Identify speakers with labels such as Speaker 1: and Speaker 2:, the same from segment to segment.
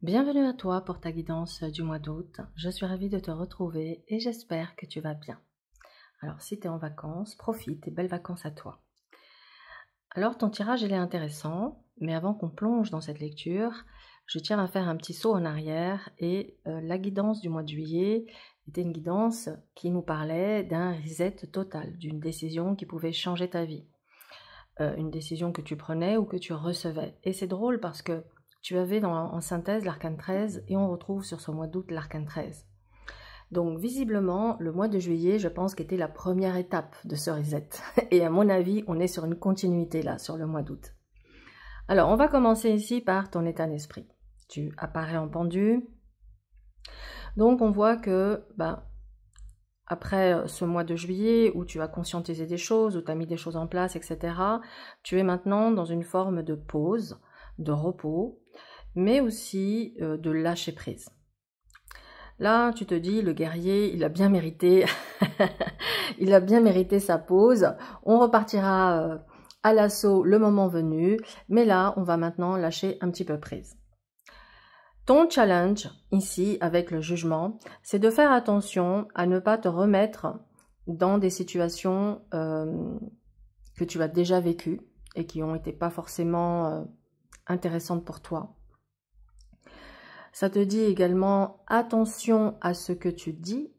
Speaker 1: Bienvenue à toi pour ta guidance du mois d'août. Je suis ravie de te retrouver et j'espère que tu vas bien. Alors si tu es en vacances, profite et belles vacances à toi. Alors ton tirage il est intéressant, mais avant qu'on plonge dans cette lecture, je tiens à faire un petit saut en arrière et la guidance du mois de juillet était une guidance qui nous parlait d'un reset total, d'une décision qui pouvait changer ta vie. Une décision que tu prenais ou que tu recevais. Et c'est drôle parce que tu avais en synthèse l'arcane 13 et on retrouve sur ce mois d'août l'arcane 13. Donc visiblement, le mois de juillet, je pense qu'était la première étape de ce reset. Et à mon avis, on est sur une continuité là, sur le mois d'août. Alors, on va commencer ici par ton état d'esprit. Tu apparais en pendu. Donc on voit que après ce mois de juillet où tu as conscientisé des choses, où tu as mis des choses en place, etc., tu es maintenant dans une forme de pause, de repos, mais aussi de lâcher prise. Là, tu te dis, le guerrier, il a bien mérité, il a bien mérité sa pause. On repartira à l'assaut le moment venu, mais là, on va maintenant lâcher un petit peu prise. Ton challenge, ici, avec le jugement, c'est de faire attention à ne pas te remettre dans des situations que tu as déjà vécues et qui n'ont été pas forcément intéressantes pour toi. Ça te dit également attention à ce que tu dis,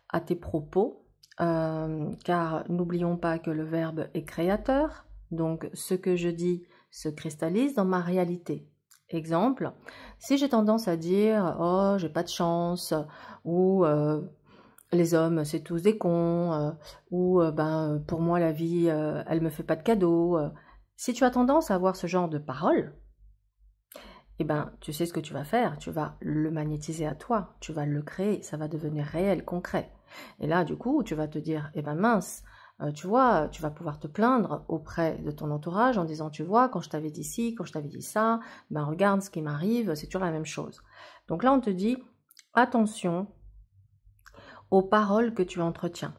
Speaker 1: à tes propos, car n'oublions pas que le verbe est créateur, donc ce que je dis se cristallise dans ma réalité. Exemple, si j'ai tendance à dire « Oh, j'ai pas de chance » ou les hommes, c'est tous des cons » ou « Pour moi, la vie, elle me fait pas de cadeaux ». Si tu as tendance à avoir ce genre de paroles, eh ben, tu sais ce que tu vas faire, tu vas le magnétiser à toi, tu vas le créer, ça va devenir réel, concret. Et là, du coup, tu vas te dire, eh ben mince, tu vois, tu vas pouvoir te plaindre auprès de ton entourage en disant, tu vois, quand je t'avais dit ci, quand je t'avais dit ça, ben regarde ce qui m'arrive, c'est toujours la même chose. Donc là, on te dit, attention aux paroles que tu entretiens.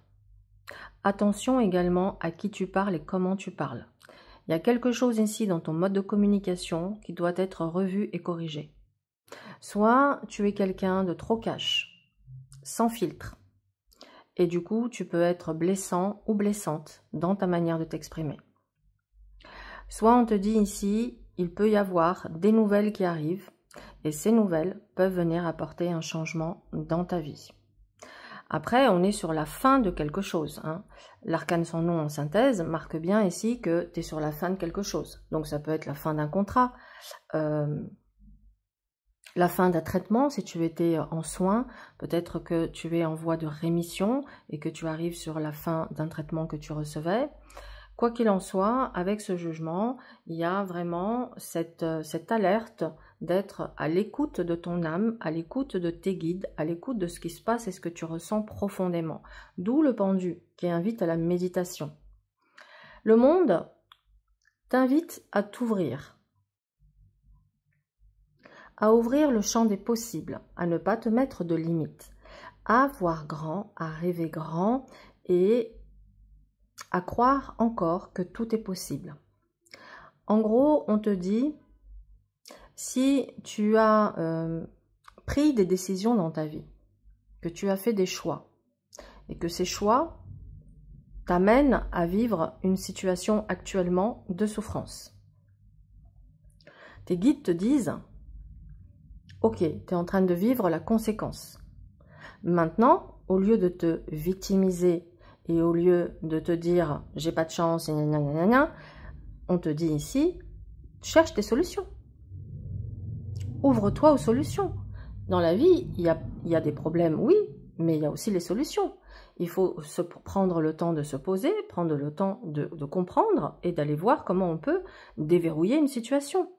Speaker 1: Attention également à qui tu parles et comment tu parles. Il y a quelque chose ici dans ton mode de communication qui doit être revu et corrigé. Soit tu es quelqu'un de trop cash, sans filtre, et du coup tu peux être blessant ou blessante dans ta manière de t'exprimer. Soit on te dit ici, il peut y avoir des nouvelles qui arrivent, et ces nouvelles peuvent venir apporter un changement dans ta vie. Après, on est sur la fin de quelque chose. L'arcane sans nom en synthèse marque bien ici que tu es sur la fin de quelque chose. Donc ça peut être la fin d'un contrat, la fin d'un traitement, si tu étais en soins, peut-être que tu es en voie de rémission et que tu arrives sur la fin d'un traitement que tu recevais. Quoi qu'il en soit, avec ce jugement, il y a vraiment cette alerte d'être à l'écoute de ton âme, à l'écoute de tes guides, à l'écoute de ce qui se passe et ce que tu ressens profondément. D'où le pendu qui invite à la méditation. Le monde t'invite à t'ouvrir, à ouvrir le champ des possibles, à ne pas te mettre de limites, à voir grand, à rêver grand et à croire encore que tout est possible. En gros, on te dit, si tu as pris des décisions dans ta vie, que tu as fait des choix, et que ces choix t'amènent à vivre une situation actuellement de souffrance. Tes guides te disent, ok, tu es en train de vivre la conséquence. Maintenant, au lieu de te victimiser et au lieu de te dire « j'ai pas de chance », on te dit ici « cherche tes solutions ». Ouvre-toi aux solutions. Dans la vie, il y a des problèmes, oui, mais il y a aussi les solutions. Il faut prendre le temps de se poser, prendre le temps de comprendre et d'aller voir comment on peut déverrouiller une situation.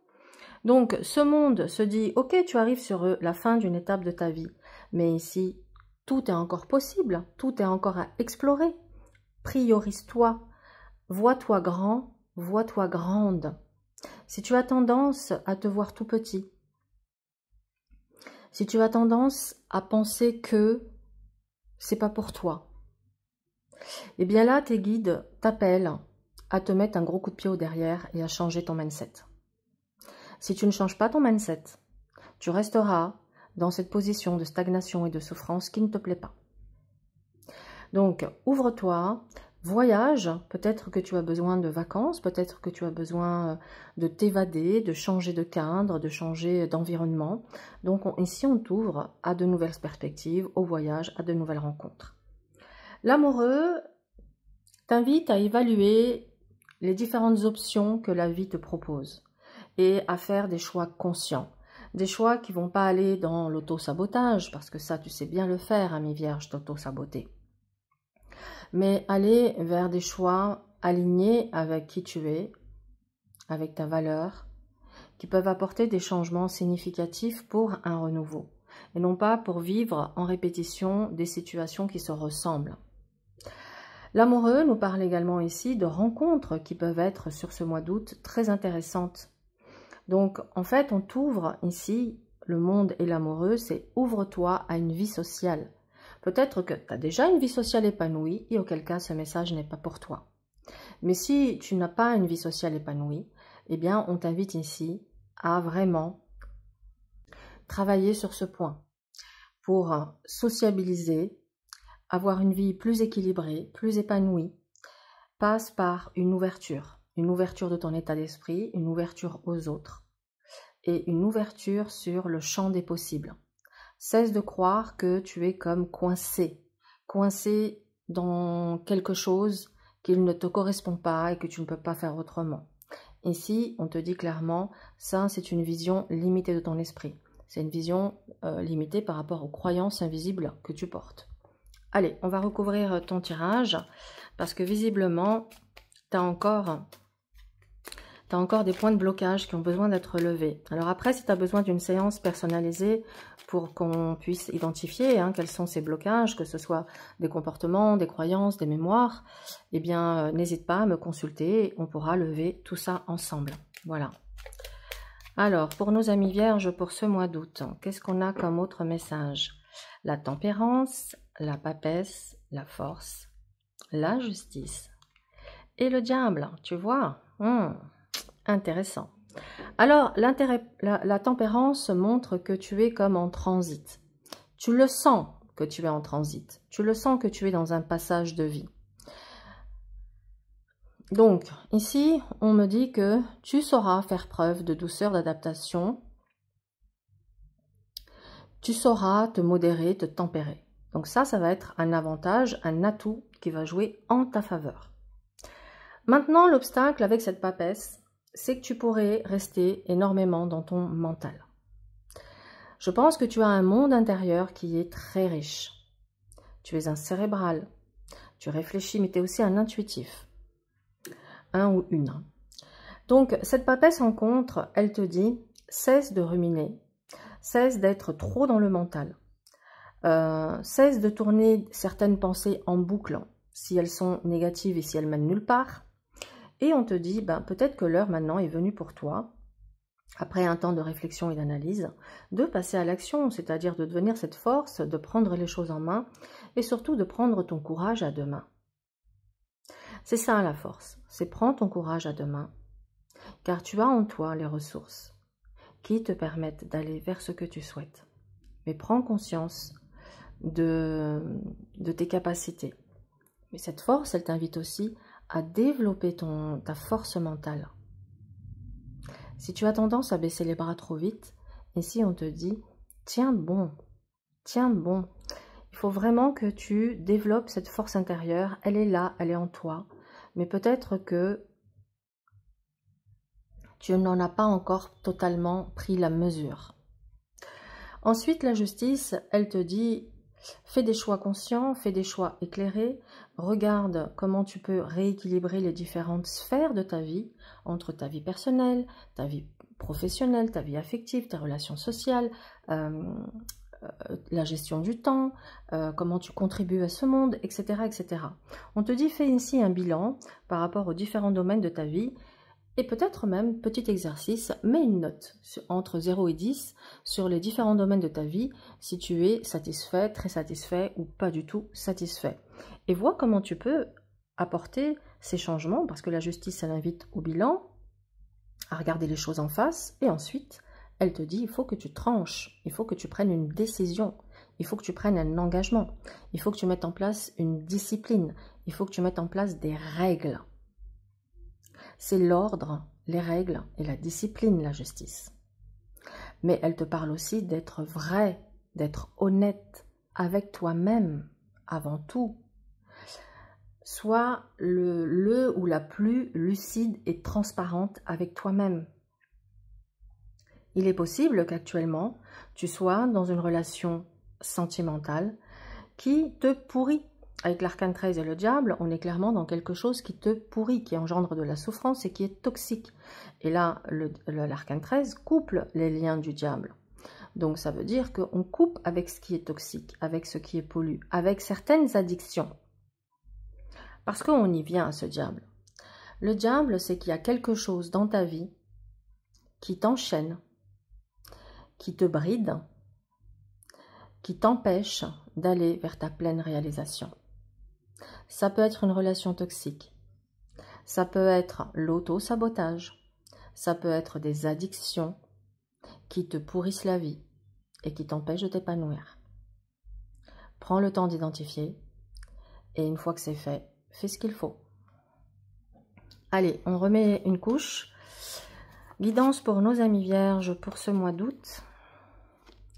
Speaker 1: Donc, ce monde se dit « ok, tu arrives sur la fin d'une étape de ta vie, mais ici, tout est encore possible, tout est encore à explorer. Priorise-toi, vois-toi grand, vois-toi grande. Si tu as tendance à te voir tout petit, si tu as tendance à penser que c'est pas pour toi. Et bien là, tes guides t'appellent à te mettre un gros coup de pied au derrière et à changer ton mindset. Si tu ne changes pas ton mindset, tu resteras dans cette position de stagnation et de souffrance qui ne te plaît pas. Donc, ouvre-toi, voyage, peut-être que tu as besoin de vacances, peut-être que tu as besoin de t'évader, de changer de cadre, de changer d'environnement. Donc ici, on t'ouvre à de nouvelles perspectives, au voyage, à de nouvelles rencontres. L'amoureux t'invite à évaluer les différentes options que la vie te propose et à faire des choix conscients. Des choix qui ne vont pas aller dans l'auto-sabotage, parce que ça, tu sais bien le faire, ami vierge, t'auto-saboter. Mais aller vers des choix alignés avec qui tu es, avec ta valeur, qui peuvent apporter des changements significatifs pour un renouveau, et non pas pour vivre en répétition des situations qui se ressemblent. L'amoureux nous parle également ici de rencontres qui peuvent être sur ce mois d'août très intéressantes. Donc en fait, on t'ouvre ici, le monde et l'amoureux, c'est ouvre-toi à une vie sociale. Peut-être que tu as déjà une vie sociale épanouie et auquel cas ce message n'est pas pour toi. Mais si tu n'as pas une vie sociale épanouie, eh bien on t'invite ici à vraiment travailler sur ce point pour sociabiliser, avoir une vie plus équilibrée, plus épanouie, passe par une ouverture de ton état d'esprit, une ouverture aux autres et une ouverture sur le champ des possibles. Cesse de croire que tu es comme coincé dans quelque chose qui ne te correspond pas et que tu ne peux pas faire autrement. Ici, on te dit clairement, ça c'est une vision limitée de ton esprit. C'est une vision limitée par rapport aux croyances invisibles que tu portes. Allez, on va recouvrir ton tirage parce que visiblement, tu as encore des points de blocage qui ont besoin d'être levés. Alors après, si tu as besoin d'une séance personnalisée pour qu'on puisse identifier quels sont ces blocages, que ce soit des comportements, des croyances, des mémoires, eh bien, n'hésite pas à me consulter, on pourra lever tout ça ensemble. Voilà. Alors, pour nos amis vierges, pour ce mois d'août, qu'est-ce qu'on a comme autre message? La tempérance, la papesse, la force, la justice et le diable, tu vois. Intéressant. Alors, la tempérance montre que tu es comme en transit. Tu le sens que tu es en transit. Tu le sens que tu es dans un passage de vie. Donc, ici, on me dit que tu sauras faire preuve de douceur, d'adaptation. Tu sauras te modérer, te tempérer. Donc ça va être un avantage, un atout qui va jouer en ta faveur. Maintenant, l'obstacle avec cette papesse, c'est que tu pourrais rester énormément dans ton mental. Je pense que tu as un monde intérieur qui est très riche. Tu es un cérébral, tu réfléchis, mais tu es aussi un intuitif. Un ou une. Donc, cette papesse en contre, elle te dit, cesse de ruminer, cesse d'être trop dans le mental, cesse de tourner certaines pensées en boucle, si elles sont négatives et si elles mènent nulle part. Et on te dit, peut-être que l'heure maintenant est venue pour toi, après un temps de réflexion et d'analyse, de passer à l'action, c'est-à-dire de devenir cette force, de prendre les choses en main et surtout de prendre ton courage à deux mains. C'est ça la force, c'est prendre ton courage à deux mains, car tu as en toi les ressources qui te permettent d'aller vers ce que tu souhaites. Mais prends conscience de tes capacités. Mais cette force, elle t'invite aussi à développer ta force mentale. Si tu as tendance à baisser les bras trop vite, ici on te dit, tiens bon. Il faut vraiment que tu développes cette force intérieure, elle est là, elle est en toi, mais peut-être que tu n'en as pas encore totalement pris la mesure. Ensuite, la justice, elle te dit, fais des choix conscients, fais des choix éclairés, regarde comment tu peux rééquilibrer les différentes sphères de ta vie, entre ta vie personnelle, ta vie professionnelle, ta vie affective, tes relations sociales, la gestion du temps, comment tu contribues à ce monde, etc., etc. On te dit, fais ici un bilan par rapport aux différents domaines de ta vie Et peut-être même, petit exercice, mets une note entre 0 et 10 sur les différents domaines de ta vie, si tu es satisfait, très satisfait ou pas du tout satisfait. Et vois comment tu peux apporter ces changements, parce que la justice, elle invite au bilan, à regarder les choses en face, et ensuite, elle te dit, il faut que tu tranches, il faut que tu prennes une décision, il faut que tu prennes un engagement, il faut que tu mettes en place une discipline, il faut que tu mettes en place des règles. C'est l'ordre, les règles et la discipline, la justice. Mais elle te parle aussi d'être vrai, d'être honnête avec toi-même avant tout. Sois le ou la plus lucide et transparente avec toi-même. Il est possible qu'actuellement, tu sois dans une relation sentimentale qui te pourrit. Avec l'arcane 13 et le diable, on est clairement dans quelque chose qui te pourrit, qui engendre de la souffrance et qui est toxique. Et là, l'arcane 13 couple les liens du diable. Donc ça veut dire qu'on coupe avec ce qui est toxique, avec ce qui est pollu, avec certaines addictions. Parce qu'on y vient à ce diable. Le diable, c'est qu'il y a quelque chose dans ta vie qui t'enchaîne, qui te bride, qui t'empêche d'aller vers ta pleine réalisation. Ça peut être une relation toxique, ça peut être l'auto-sabotage, ça peut être des addictions qui te pourrissent la vie et qui t'empêchent de t'épanouir. Prends le temps d'identifier et une fois que c'est fait, fais ce qu'il faut. Allez, on remet une couche. Guidance pour nos amis vierges pour ce mois d'août.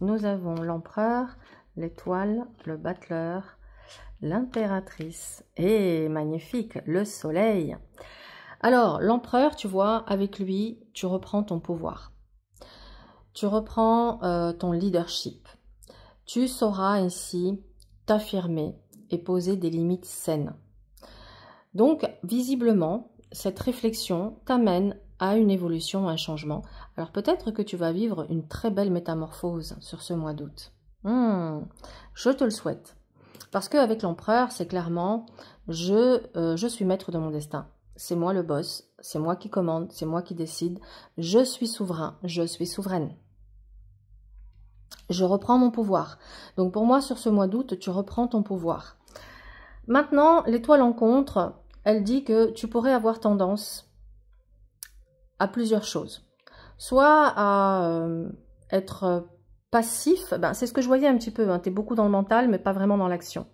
Speaker 1: Nous avons l'empereur, l'étoile, le battleur, l'impératrice et magnifique, le soleil. Alors, l'empereur, tu vois, avec lui, tu reprends ton pouvoir. Tu reprends ton leadership. Tu sauras ainsi t'affirmer et poser des limites saines. Donc, visiblement, cette réflexion t'amène à une évolution, à un changement. Alors, peut-être que tu vas vivre une très belle métamorphose sur ce mois d'août. Je te le souhaite. Parce qu'avec l'empereur, c'est clairement, je suis maître de mon destin. C'est moi le boss, c'est moi qui commande, c'est moi qui décide. Je suis souverain, je suis souveraine. Je reprends mon pouvoir. Donc pour moi, sur ce mois d'août, tu reprends ton pouvoir. Maintenant, l'étoile en contre, elle dit que tu pourrais avoir tendance à plusieurs choses. Soit à être passif, c'est ce que je voyais un petit peu, hein. Tu es beaucoup dans le mental, mais pas vraiment dans l'action.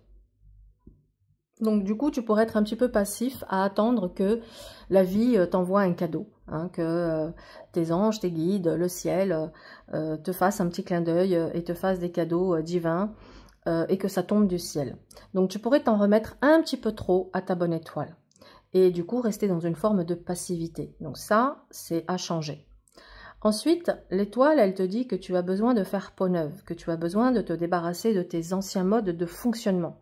Speaker 1: Donc du coup, tu pourrais être un petit peu passif à attendre que la vie t'envoie un cadeau, hein, que tes anges, tes guides, le ciel te fassent un petit clin d'œil et te fassent des cadeaux divins et que ça tombe du ciel. Donc tu pourrais t'en remettre un petit peu trop à ta bonne étoile et du coup rester dans une forme de passivité. Donc ça, c'est à changer. Ensuite, l'étoile, elle te dit que tu as besoin de faire peau neuve, que tu as besoin de te débarrasser de tes anciens modes de fonctionnement.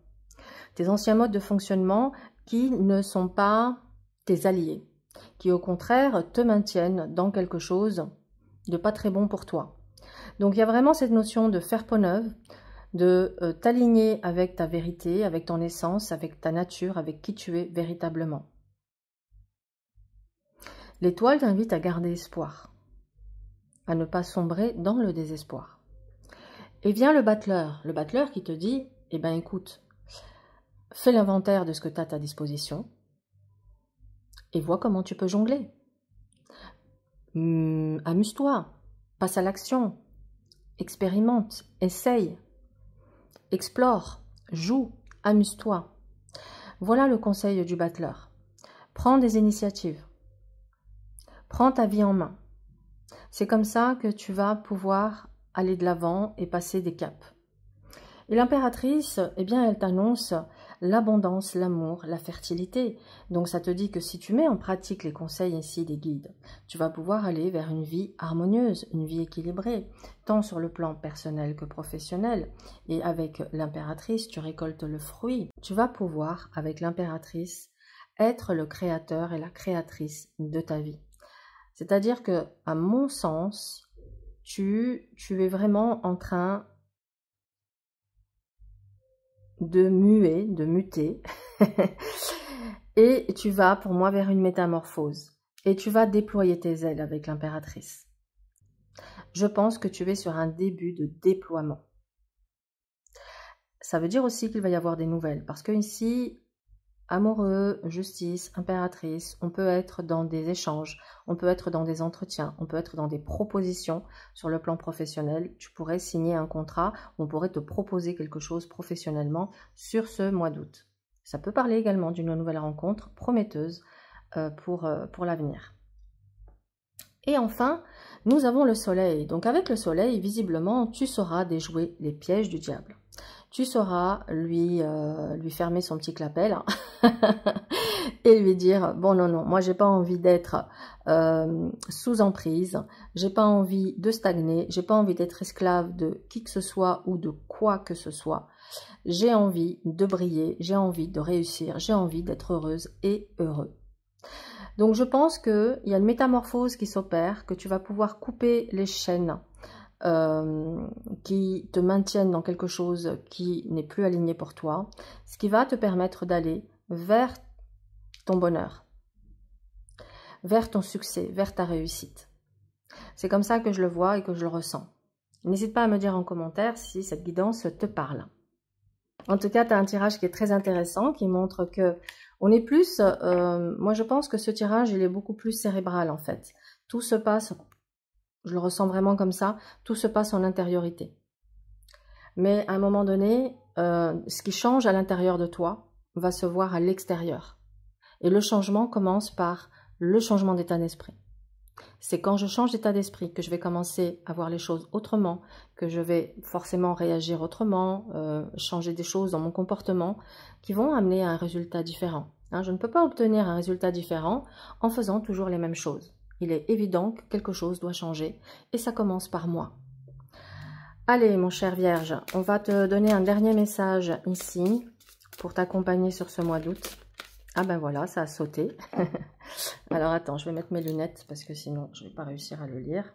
Speaker 1: Tes anciens modes de fonctionnement qui ne sont pas tes alliés, qui au contraire te maintiennent dans quelque chose de pas très bon pour toi. Donc il y a vraiment cette notion de faire peau neuve, de t'aligner avec ta vérité, avec ton essence, avec ta nature, avec qui tu es véritablement. L'étoile t'invite à garder espoir, à ne pas sombrer dans le désespoir. Et vient le battleur qui te dit, eh ben écoute, fais l'inventaire de ce que tu as à ta disposition et vois comment tu peux jongler. Amuse-toi, passe à l'action, expérimente, essaye, explore, joue, amuse-toi. Voilà le conseil du battleur. Prends des initiatives. Prends ta vie en main. C'est comme ça que tu vas pouvoir aller de l'avant et passer des caps. Et l'impératrice, eh bien, elle t'annonce l'abondance, l'amour, la fertilité. Donc ça te dit que si tu mets en pratique les conseils ici des guides, tu vas pouvoir aller vers une vie harmonieuse, une vie équilibrée, tant sur le plan personnel que professionnel. Et avec l'impératrice, tu récoltes le fruit. Tu vas pouvoir, avec l'impératrice, être le créateur et la créatrice de ta vie. C'est-à-dire que, à mon sens, tu es vraiment en train de muter, et tu vas pour moi vers une métamorphose. et tu vas déployer tes ailes avec l'impératrice. Je pense que tu es sur un début de déploiement. Ça veut dire aussi qu'il va y avoir des nouvelles, parce que ici, amoureux, justice, impératrice, on peut être dans des échanges, on peut être dans des entretiens, on peut être dans des propositions sur le plan professionnel. Tu pourrais signer un contrat, on pourrait te proposer quelque chose professionnellement sur ce mois d'août. Ça peut parler également d'une nouvelle rencontre prometteuse pour l'avenir. Et enfin, nous avons le soleil. Donc avec le soleil, visiblement, tu sauras déjouer les pièges du diable. Tu sauras lui fermer son petit clapet là, et lui dire, bon non, moi j'ai pas envie d'être sous emprise, j'ai pas envie de stagner, j'ai pas envie d'être esclave de qui que ce soit ou de quoi que ce soit. J'ai envie de briller, j'ai envie de réussir, j'ai envie d'être heureuse et heureux. Donc je pense qu'il y a une métamorphose qui s'opère, que tu vas pouvoir couper les chaînes qui te maintiennent dans quelque chose qui n'est plus aligné pour toi, ce qui va te permettre d'aller vers ton bonheur, vers ton succès, vers ta réussite. C'est comme ça que je le vois et que je le ressens. N'hésite pas à me dire en commentaire si cette guidance te parle. En tout cas, tu as un tirage qui est très intéressant, qui montre que on est plus... moi, je pense que ce tirage, il est beaucoup plus cérébral, en fait. Tout se passe, je le ressens vraiment comme ça, tout se passe en intériorité. Mais à un moment donné, ce qui change à l'intérieur de toi va se voir à l'extérieur. Et le changement commence par le changement d'état d'esprit. C'est quand je change d'état d'esprit que je vais commencer à voir les choses autrement, que je vais forcément réagir autrement, changer des choses dans mon comportement qui vont amener à un résultat différent. Hein, je ne peux pas obtenir un résultat différent en faisant toujours les mêmes choses. Il est évident que quelque chose doit changer et ça commence par moi. Allez, mon cher Vierge, on va te donner un dernier message ici pour t'accompagner sur ce mois d'août. Ah ben voilà, ça a sauté. Alors attends, je vais mettre mes lunettes parce que sinon je ne vais pas réussir à le lire.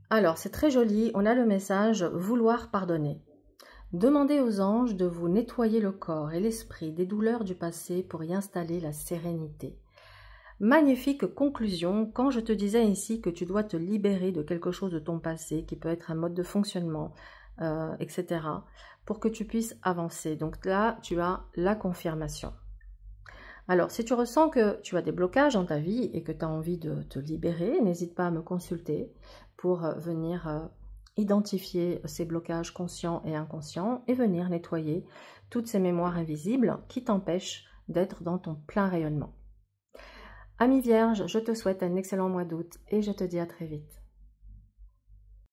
Speaker 1: Alors c'est très joli, on a le message « Vouloir pardonner ». Demandez aux anges de vous nettoyer le corps et l'esprit des douleurs du passé pour y installer la sérénité. Magnifique conclusion quand je te disais ici que tu dois te libérer de quelque chose de ton passé qui peut être un mode de fonctionnement, etc. pour que tu puisses avancer. Donc là, tu as la confirmation. Alors, si tu ressens que tu as des blocages dans ta vie et que tu as envie de te libérer, n'hésite pas à me consulter pour venir identifier ces blocages conscients et inconscients et venir nettoyer toutes ces mémoires invisibles qui t'empêchent d'être dans ton plein rayonnement. Amis Vierge, je te souhaite un excellent mois d'août et je te dis à très vite.